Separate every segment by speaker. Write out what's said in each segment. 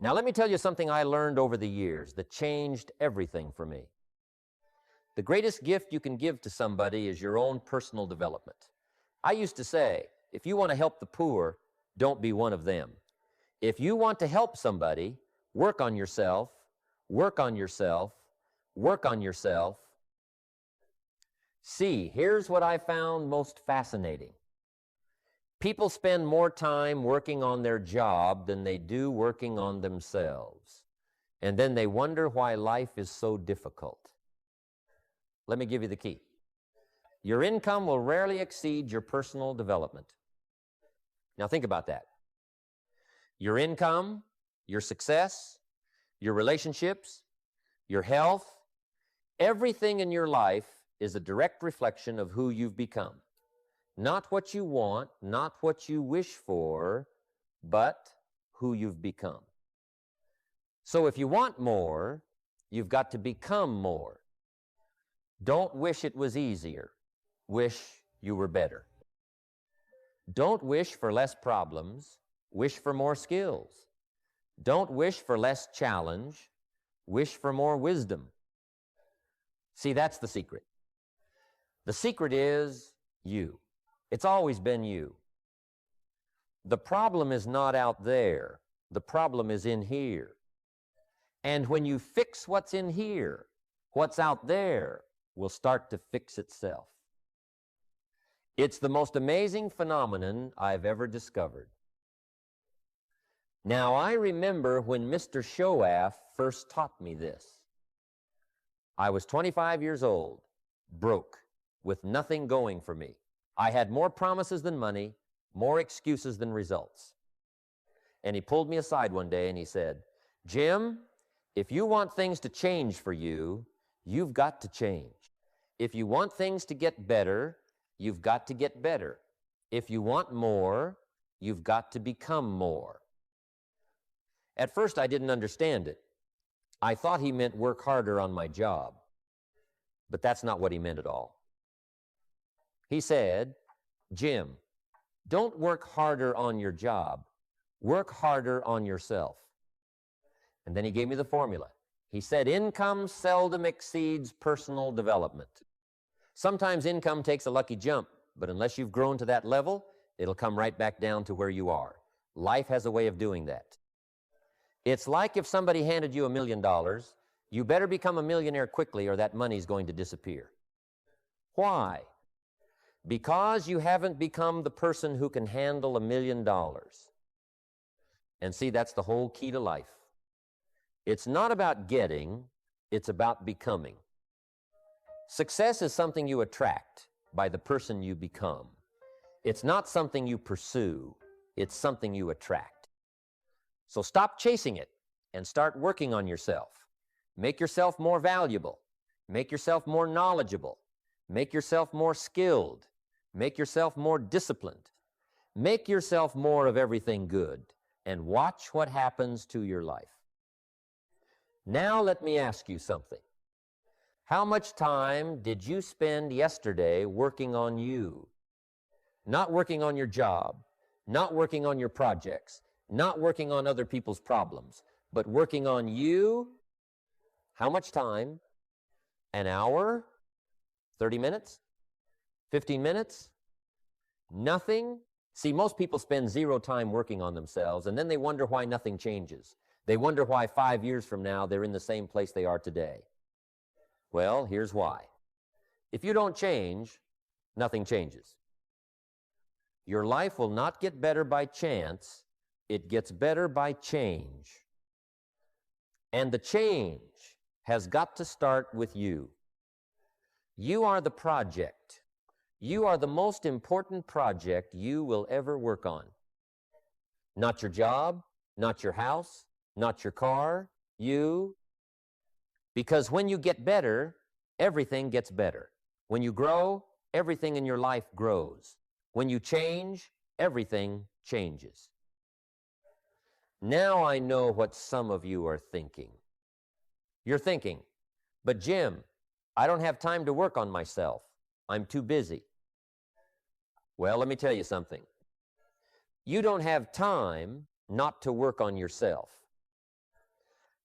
Speaker 1: Now, let me tell you something I learned over the years that changed everything for me. The greatest gift you can give to somebody is your own personal development. I used to say, if you want to help the poor, don't be one of them. If you want to help somebody, work on yourself, work on yourself, work on yourself. See, here's what I found most fascinating. People spend more time working on their job than they do working on themselves. And then they wonder why life is so difficult. Let me give you the key. Your income will rarely exceed your personal development. Now think about that. Your income, your success, your relationships, your health, everything in your life is a direct reflection of who you've become. Not what you want, not what you wish for, but who you've become. So if you want more, you've got to become more. Don't wish it was easier. Wish you were better. Don't wish for less problems. Wish for more skills. Don't wish for less challenge. Wish for more wisdom. See, that's the secret. The secret is you. It's always been you. The problem is not out there. The problem is in here. And when you fix what's in here, what's out there will start to fix itself. It's the most amazing phenomenon I've ever discovered. Now, I remember when Mr. Shoaff first taught me this. I was 25 years old, broke, with nothing going for me. I had more promises than money, more excuses than results. And he pulled me aside one day and he said, Jim, if you want things to change for you, you've got to change. If you want things to get better, you've got to get better. If you want more, you've got to become more. At first, I didn't understand it. I thought he meant work harder on my job. But that's not what he meant at all. He said, Jim, don't work harder on your job. Work harder on yourself. And then he gave me the formula. He said, income seldom exceeds personal development. Sometimes income takes a lucky jump, but unless you've grown to that level, it'll come right back down to where you are. Life has a way of doing that. It's like if somebody handed you $1 million, you better become a millionaire quickly or that money's going to disappear. Why? Because you haven't become the person who can handle $1 million. And see, that's the whole key to life. It's not about getting, it's about becoming. Success is something you attract by the person you become. It's not something you pursue, it's something you attract. So stop chasing it and start working on yourself. Make yourself more valuable. Make yourself more knowledgeable. Make yourself more skilled. Make yourself more disciplined. Make yourself more of everything good and watch what happens to your life. Now let me ask you something. How much time did you spend yesterday working on you? Not working on your job, not working on your projects, not working on other people's problems, but working on you. How much time? An hour? 30 minutes? 15 minutes? Nothing? See, most people spend zero time working on themselves, and then they wonder why nothing changes. They wonder why 5 years from now they're in the same place they are today. Well, here's why. If you don't change, nothing changes. Your life will not get better by chance. It gets better by change. And the change has got to start with you. You are the project. You are the most important project you will ever work on. Not your job, not your house, not your car, you. Because when you get better, everything gets better. When you grow, everything in your life grows. When you change, everything changes. Now I know what some of you are thinking. You're thinking, but Jim, I don't have time to work on myself. I'm too busy. Well, let me tell you something. You don't have time not to work on yourself.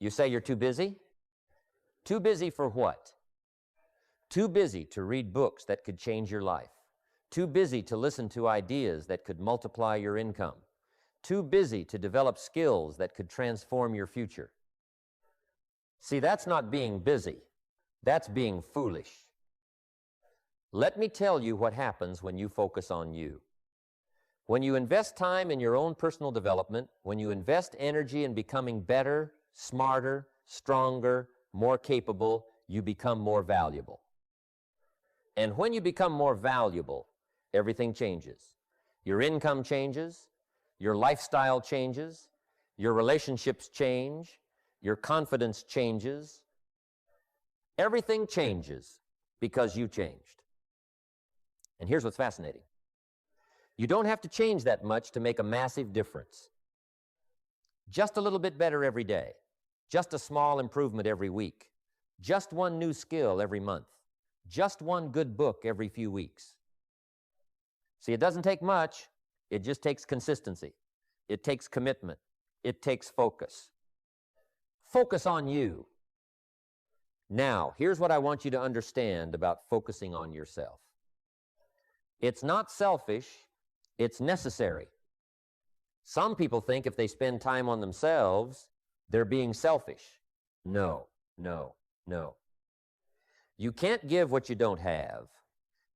Speaker 1: You say you're too busy? Too busy for what? Too busy to read books that could change your life. Too busy to listen to ideas that could multiply your income. Too busy to develop skills that could transform your future. See, that's not being busy. That's being foolish. Let me tell you what happens when you focus on you. When you invest time in your own personal development, when you invest energy in becoming better, smarter, stronger, more capable, you become more valuable. And when you become more valuable, everything changes. Your income changes, your lifestyle changes, your relationships change, your confidence changes. Everything changes because you changed. And here's what's fascinating. You don't have to change that much to make a massive difference. Just a little bit better every day. Just a small improvement every week. Just one new skill every month. Just one good book every few weeks. See, it doesn't take much. It just takes consistency. It takes commitment. It takes focus. Focus on you. Now, here's what I want you to understand about focusing on yourself. It's not selfish, it's necessary. Some people think if they spend time on themselves, they're being selfish. No, no, no. You can't give what you don't have.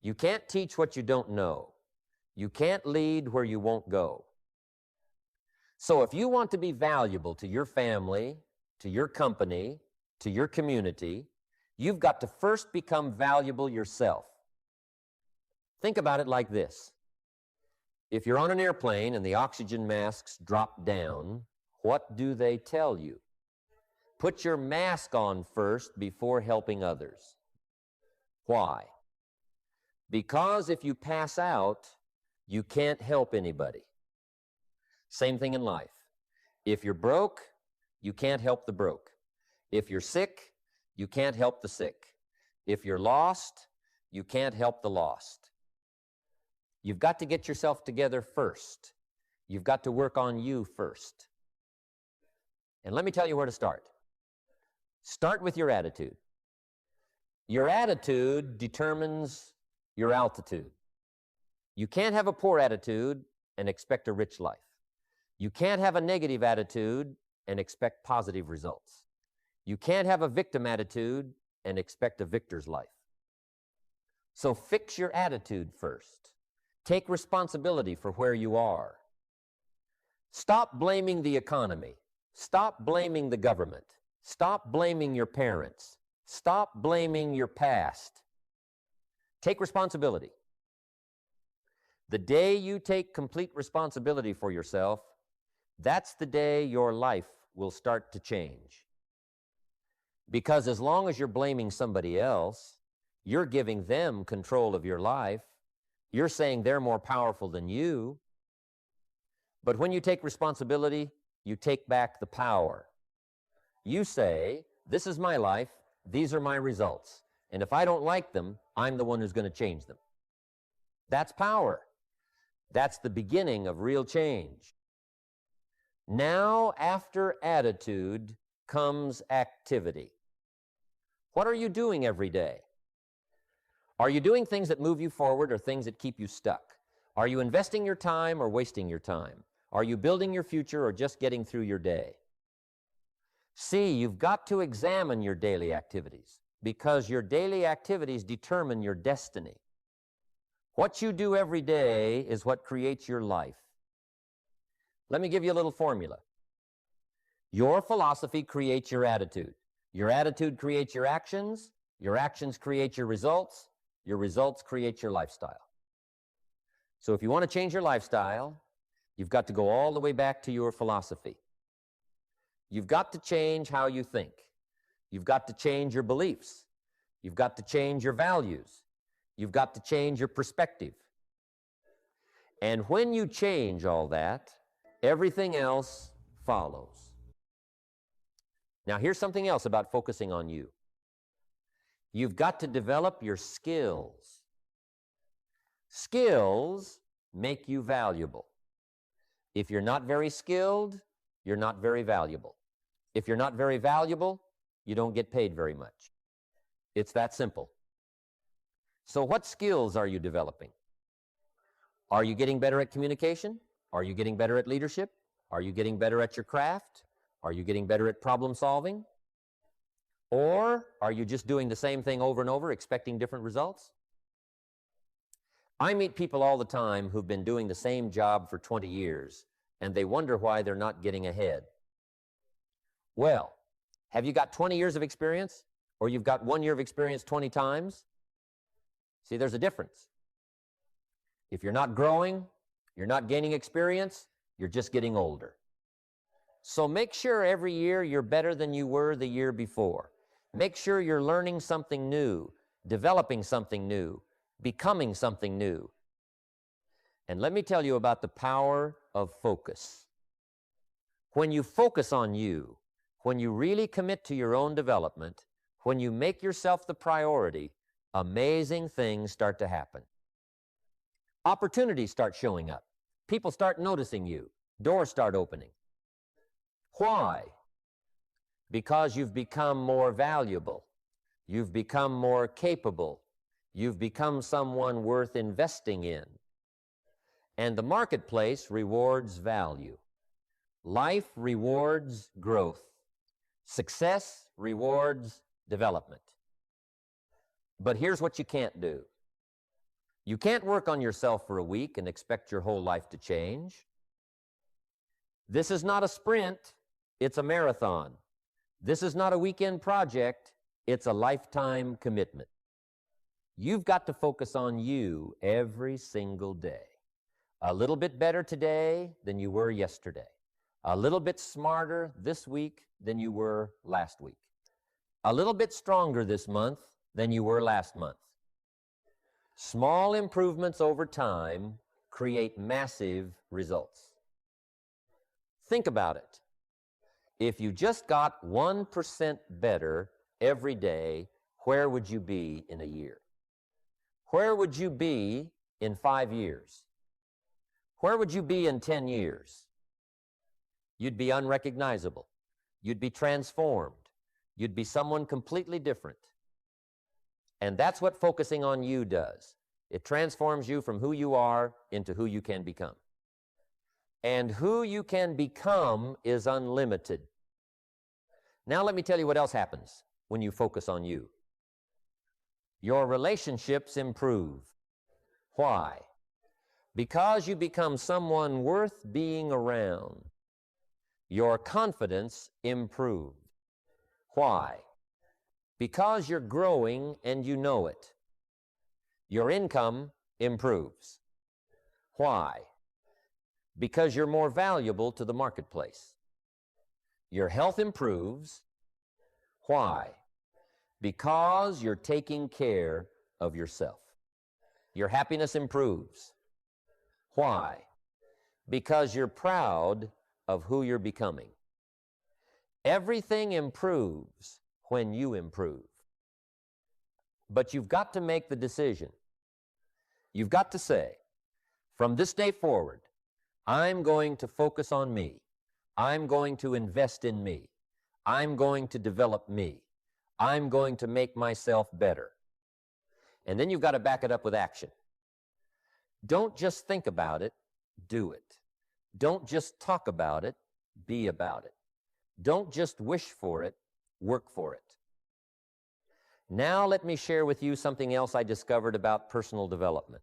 Speaker 1: You can't teach what you don't know. You can't lead where you won't go. So if you want to be valuable to your family, to your company, to your community, you've got to first become valuable yourself. Think about it like this. If you're on an airplane and the oxygen masks drop down, what do they tell you? Put your mask on first before helping others. Why? Because if you pass out, you can't help anybody. Same thing in life. If you're broke, you can't help the broke. If you're sick, you can't help the sick. If you're lost, you can't help the lost. You've got to get yourself together first. You've got to work on you first. And let me tell you where to start. Start with your attitude. Your attitude determines your altitude. You can't have a poor attitude and expect a rich life. You can't have a negative attitude and expect positive results. You can't have a victim attitude and expect a victor's life. So fix your attitude first. Take responsibility for where you are. Stop blaming the economy. Stop blaming the government. Stop blaming your parents. Stop blaming your past. Take responsibility. The day you take complete responsibility for yourself, that's the day your life will start to change. Because as long as you're blaming somebody else, you're giving them control of your life. You're saying they're more powerful than you. But when you take responsibility, you take back the power. You say, this is my life, these are my results, and if I don't like them, I'm the one who's going to change them. That's power. That's the beginning of real change. Now, after attitude comes activity. What are you doing every day? Are you doing things that move you forward or things that keep you stuck? Are you investing your time or wasting your time? Are you building your future or just getting through your day? See, you've got to examine your daily activities because your daily activities determine your destiny. What you do every day is what creates your life. Let me give you a little formula. Your philosophy creates your attitude. Your attitude creates your actions create your results create your lifestyle. So if you want to change your lifestyle, you've got to go all the way back to your philosophy. You've got to change how you think. You've got to change your beliefs. You've got to change your values. You've got to change your perspective. And when you change all that, everything else follows. Now, here's something else about focusing on you. You've got to develop your skills. Skills make you valuable. If you're not very skilled, you're not very valuable. If you're not very valuable, you don't get paid very much. It's that simple. So what skills are you developing? Are you getting better at communication? Are you getting better at leadership? Are you getting better at your craft? Are you getting better at problem solving? Or are you just doing the same thing over and over, expecting different results? I meet people all the time who've been doing the same job for 20 years, and they wonder why they're not getting ahead. Well, have you got 20 years of experience, or you've got 1 year of experience 20 times? See, there's a difference. If you're not growing, you're not gaining experience, you're just getting older. So make sure every year you're better than you were the year before. Make sure you're learning something new, developing something new, becoming something new. And let me tell you about the power of focus. When you focus on you, when you really commit to your own development, when you make yourself the priority, amazing things start to happen. Opportunities start showing up. People start noticing you. Doors start opening. Why? Because you've become more valuable. You've become more capable. You've become someone worth investing in. And the marketplace rewards value. Life rewards growth. Success rewards development. But here's what you can't do. You can't work on yourself for a week and expect your whole life to change. This is not a sprint, it's a marathon. This is not a weekend project, it's a lifetime commitment. You've got to focus on you every single day. A little bit better today than you were yesterday. A little bit smarter this week than you were last week. A little bit stronger this month than you were last month. Small improvements over time create massive results. Think about it. If you just got 1% better every day, where would you be in a year? Where would you be in 5 years? Where would you be in 10 years? You'd be unrecognizable. You'd be transformed. You'd be someone completely different. And that's what focusing on you does. It transforms you from who you are into who you can become. And who you can become is unlimited. Now let me tell you what else happens when you focus on you. Your relationships improve. Why? Because you become someone worth being around. Your confidence improves. Why? Because you're growing and you know it. Your income improves. Why? Because you're more valuable to the marketplace. Your health improves. Why? Because you're taking care of yourself. Your happiness improves. Why? Because you're proud of who you're becoming. Everything improves when you improve. But you've got to make the decision. You've got to say, from this day forward, I'm going to focus on me. I'm going to invest in me. I'm going to develop me. I'm going to make myself better. And then you've got to back it up with action. Don't just think about it, do it. Don't just talk about it, be about it. Don't just wish for it, work for it. Now let me share with you something else I discovered about personal development.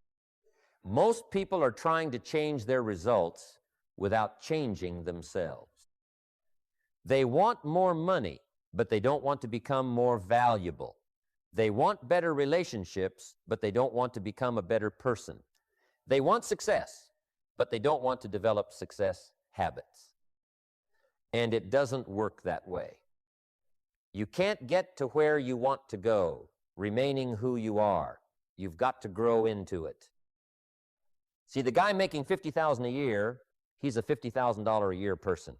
Speaker 1: Most people are trying to change their results without changing themselves. They want more money, but they don't want to become more valuable. They want better relationships, but they don't want to become a better person. They want success, but they don't want to develop success habits. And it doesn't work that way. You can't get to where you want to go, remaining who you are. You've got to grow into it. See, the guy making $50,000 a year, he's a $50,000 a year person.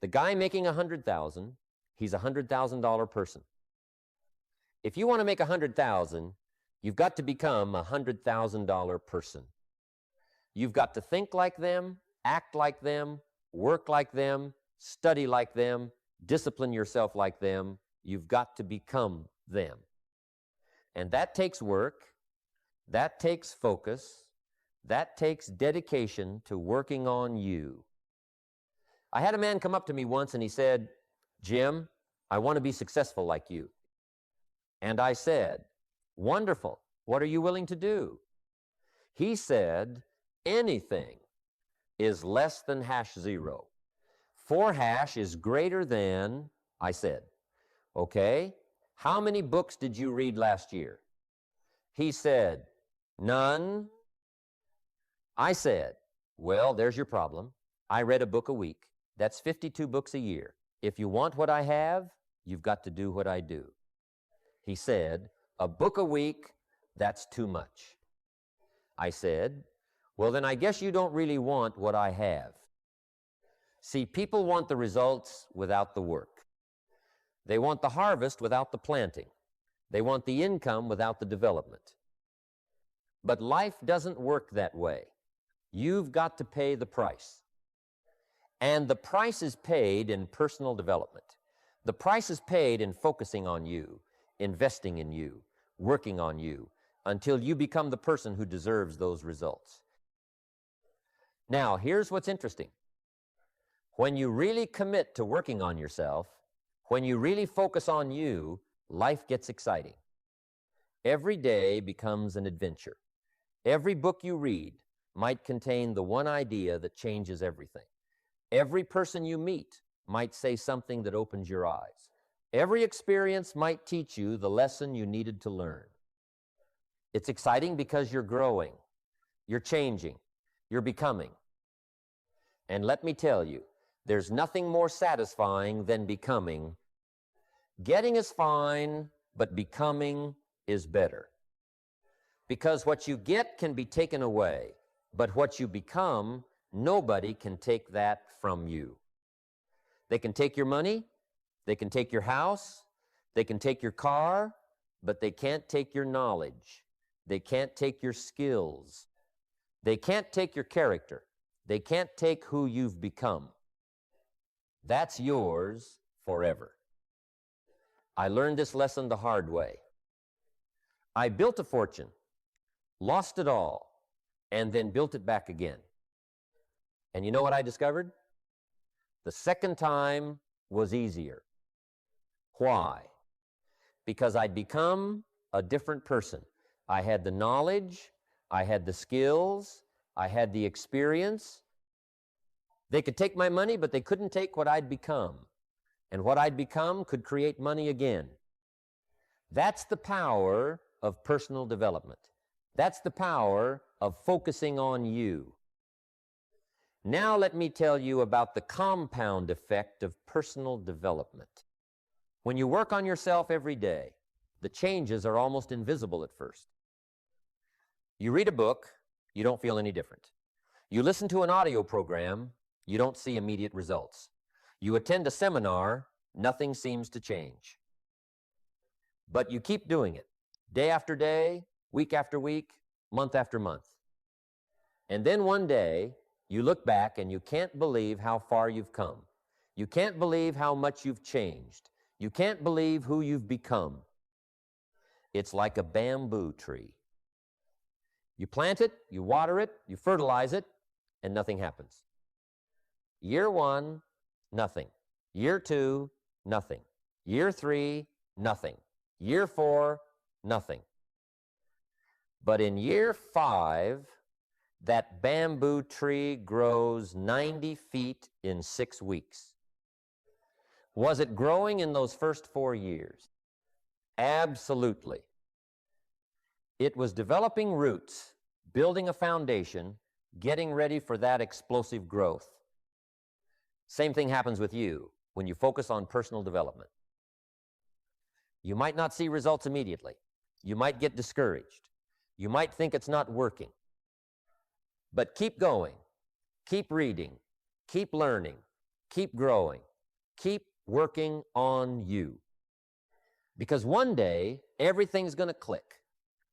Speaker 1: The guy making $100,000, he's a $100,000 person. If you want to make $100,000, you've got to become a $100,000 person. You've got to think like them, act like them, work like them, study like them, discipline yourself like them. You've got to become them. And that takes work, that takes focus, that takes dedication to working on you. I had a man come up to me once and he said, "Jim, I want to be successful like you." And I said, "Wonderful. What are you willing to do?" He said, "Anything is less than hash zero. 4 hash is greater than," I said, "Okay, how many books did you read last year?" He said, "None." I said, "Well, there's your problem. I read a book a week. That's 52 books a year. If you want what I have, you've got to do what I do." He said, "A book a week, that's too much." I said, "Well, then I guess you don't really want what I have." See, people want the results without the work. They want the harvest without the planting. They want the income without the development. But life doesn't work that way. You've got to pay the price. And the price is paid in personal development. The price is paid in focusing on you, investing in you, working on you, until you become the person who deserves those results. Now, here's what's interesting. When you really commit to working on yourself, when you really focus on you, life gets exciting. Every day becomes an adventure. Every book you read might contain the one idea that changes everything. Every person you meet might say something that opens your eyes. Every experience might teach you the lesson you needed to learn. It's exciting because you're growing, you're changing, you're becoming. And let me tell you, there's nothing more satisfying than becoming. Getting is fine, but becoming is better. Because what you get can be taken away, but what you become, nobody can take that from you. They can take your money, they can take your house, they can take your car, but they can't take your knowledge. They can't take your skills. They can't take your character. They can't take who you've become. That's yours forever. I learned this lesson the hard way. I built a fortune, lost it all, and then built it back again. And you know what I discovered? The second time was easier. Why? Because I'd become a different person. I had the knowledge, I had the skills, I had the experience. They could take my money, but they couldn't take what I'd become. And what I'd become could create money again. That's the power of personal development. That's the power of focusing on you. Now let me tell you about the compound effect of personal development. When you work on yourself every day, the changes are almost invisible at first. You read a book, you don't feel any different. You listen to an audio program, you don't see immediate results. You attend a seminar, nothing seems to change. But you keep doing it, day after day, week after week, month after month. And then one day, you look back and you can't believe how far you've come. You can't believe how much you've changed. You can't believe who you've become. It's like a bamboo tree. You plant it, you water it, you fertilize it, and nothing happens. Year 1, nothing. Year 2, nothing. Year 3, nothing. Year 4, nothing. But in year 5, that bamboo tree grows 90 feet in 6 weeks. Was it growing in those first 4 years? Absolutely. It was developing roots, building a foundation, getting ready for that explosive growth. Same thing happens with you when you focus on personal development. You might not see results immediately. You might get discouraged. You might think it's not working. But keep going, keep reading, keep learning, keep growing, keep working on you. Because one day, everything's going to click.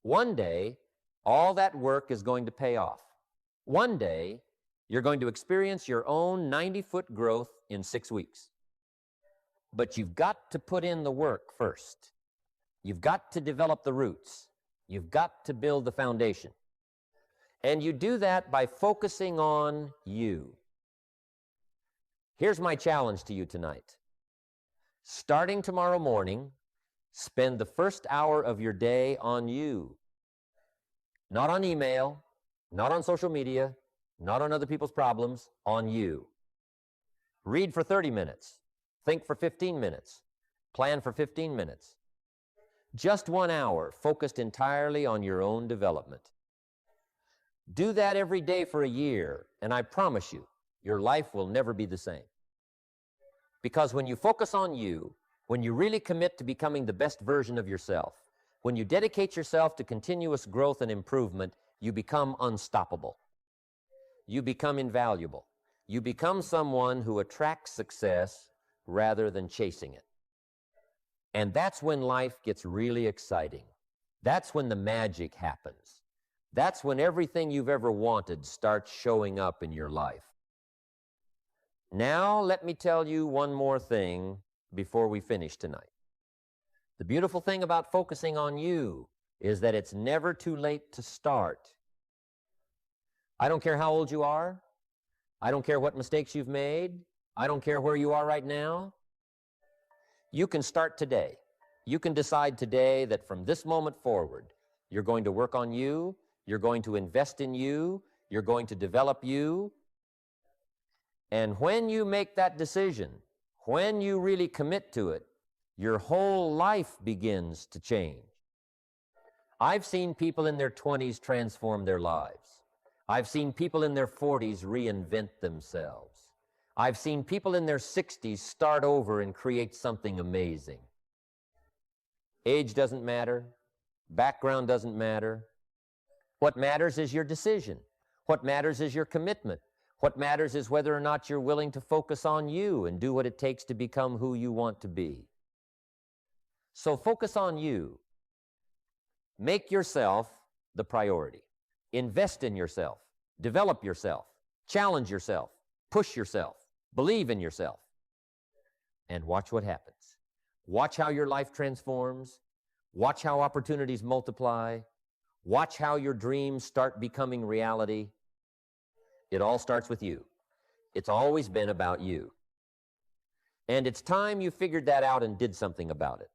Speaker 1: One day, all that work is going to pay off. One day, you're going to experience your own 90-foot growth in 6 weeks. But you've got to put in the work first. You've got to develop the roots. You've got to build the foundation. And you do that by focusing on you. Here's my challenge to you tonight. Starting tomorrow morning, spend the first hour of your day on you. Not on email, not on social media, not on other people's problems, on you. Read for 30 minutes. Think for 15 minutes. Plan for 15 minutes. Just 1 hour focused entirely on your own development. Do that every day for a year, and I promise you, your life will never be the same. Because when you focus on you, when you really commit to becoming the best version of yourself, when you dedicate yourself to continuous growth and improvement, you become unstoppable. You become invaluable. You become someone who attracts success rather than chasing it. And that's when life gets really exciting. That's when the magic happens. That's when everything you've ever wanted starts showing up in your life. Now, let me tell you one more thing before we finish tonight. The beautiful thing about focusing on you is that it's never too late to start. I don't care how old you are. I don't care what mistakes you've made. I don't care where you are right now. You can start today. You can decide today that from this moment forward, you're going to work on you, you're going to invest in you, you're going to develop you. And when you make that decision, when you really commit to it, your whole life begins to change. I've seen people in their 20s transform their lives. I've seen people in their 40s reinvent themselves. I've seen people in their 60s start over and create something amazing. Age doesn't matter. Background doesn't matter. What matters is your decision. What matters is your commitment. What matters is whether or not you're willing to focus on you and do what it takes to become who you want to be. So focus on you. Make yourself the priority. Invest in yourself. Develop yourself. Challenge yourself. Push yourself. Believe in yourself. And watch what happens. Watch how your life transforms. Watch how opportunities multiply. Watch how your dreams start becoming reality. It all starts with you. It's always been about you. And it's time you figured that out and did something about it.